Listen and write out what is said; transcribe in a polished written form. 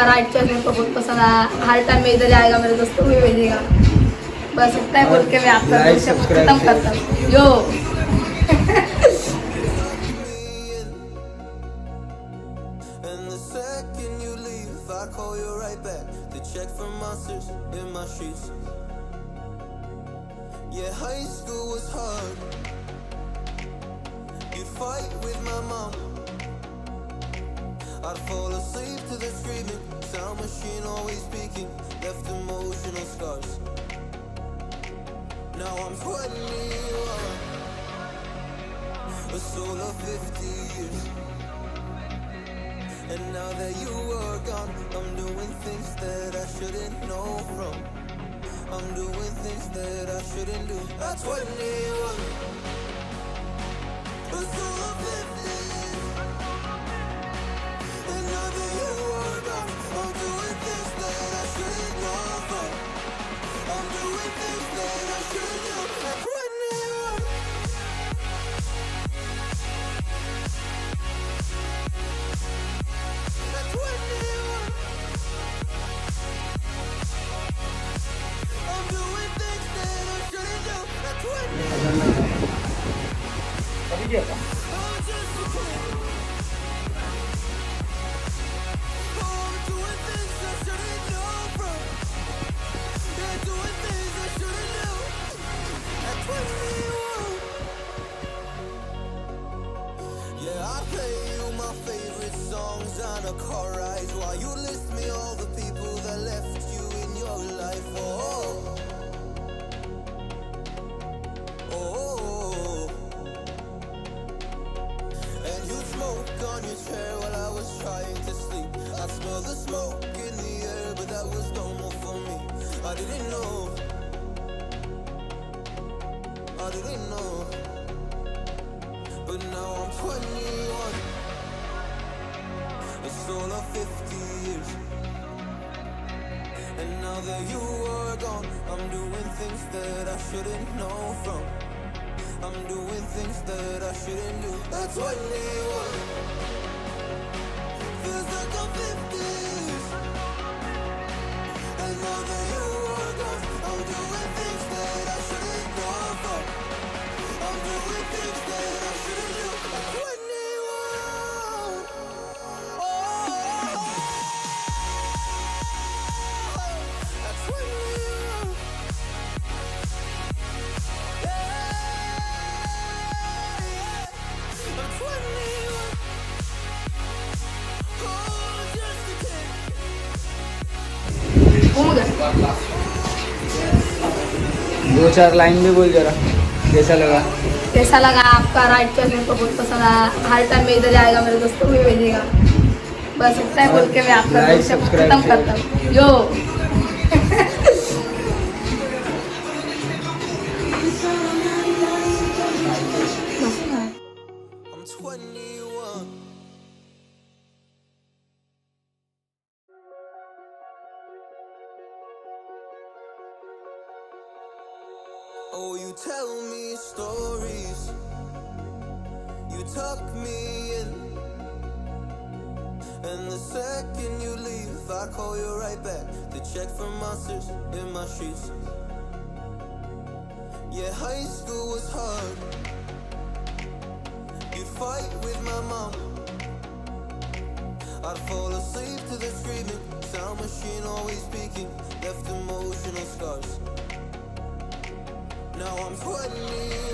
आपका right choice मेरे को बहुत पसंद आया। हर टाइम में इधर आएगा, मेरे दोस्तों को भी भेजेगा। बस इतना ही बोल के मैं आपका खत्म करता हूँ। यो Yeah, high school was hard. You'd fight with my mom. I'd fall asleep to the screaming. Sound machine always speaking. Left emotional scars. Now I'm 21. A soul of 50 years. And now that you are gone, I'm doing things that I shouldn't know from. I'm doing things that I shouldn't do. At 21, a soul of 50. And now that you are gone, I'm doing things that I shouldn't know from. I'm doing things that I shouldn't do. At 21. At 21. I'm doing things that I shouldn't do. At 21. I'm just a kid. Oh, I'm doing things I shouldn't know from. Yeah, doing things I shouldn't do. At 21. Yeah, I play you my favorite songs on a car ride while you list me all the people that left you in your life. Oh, oh. And you smoke on your chair while I was trying to sleep. I smell the smoke in the air, but that was normal for me. I didn't know. I didn't know. But now I'm 21. A soul of 50 years. And now that you are gone, I'm doing things that I shouldn't know from. I'm doing things that I shouldn't do. At 21. Feels like I'm 50s. And now that you are gone, I'm doing things that I shouldn't know from. I'm doing things that I shouldn't do. At 21. Oh, at 21. I'm 21. Oh, just a kid. घूम गए। 2-4 line भी बोल जरा, कैसा लगा? कैसा लगा आपका राइट चॉइस मेरे को बहुत पसंद आया। हर टाइम में इधर आएगा, मेरे दोस्तों को भी भेजेगा। बस इतना ही बोल के मैं आपका खत्म करता हूँ। यो I'm 21. Oh, you tell me stories. You tuck me in. And the second you leave, I call you right back to check for monsters in my sheets. Yeah, high school was hard. You'd fight with my mom. I'd fall asleep to the screaming. Sound machine always speaking. Left emotional scars. Now I'm 21.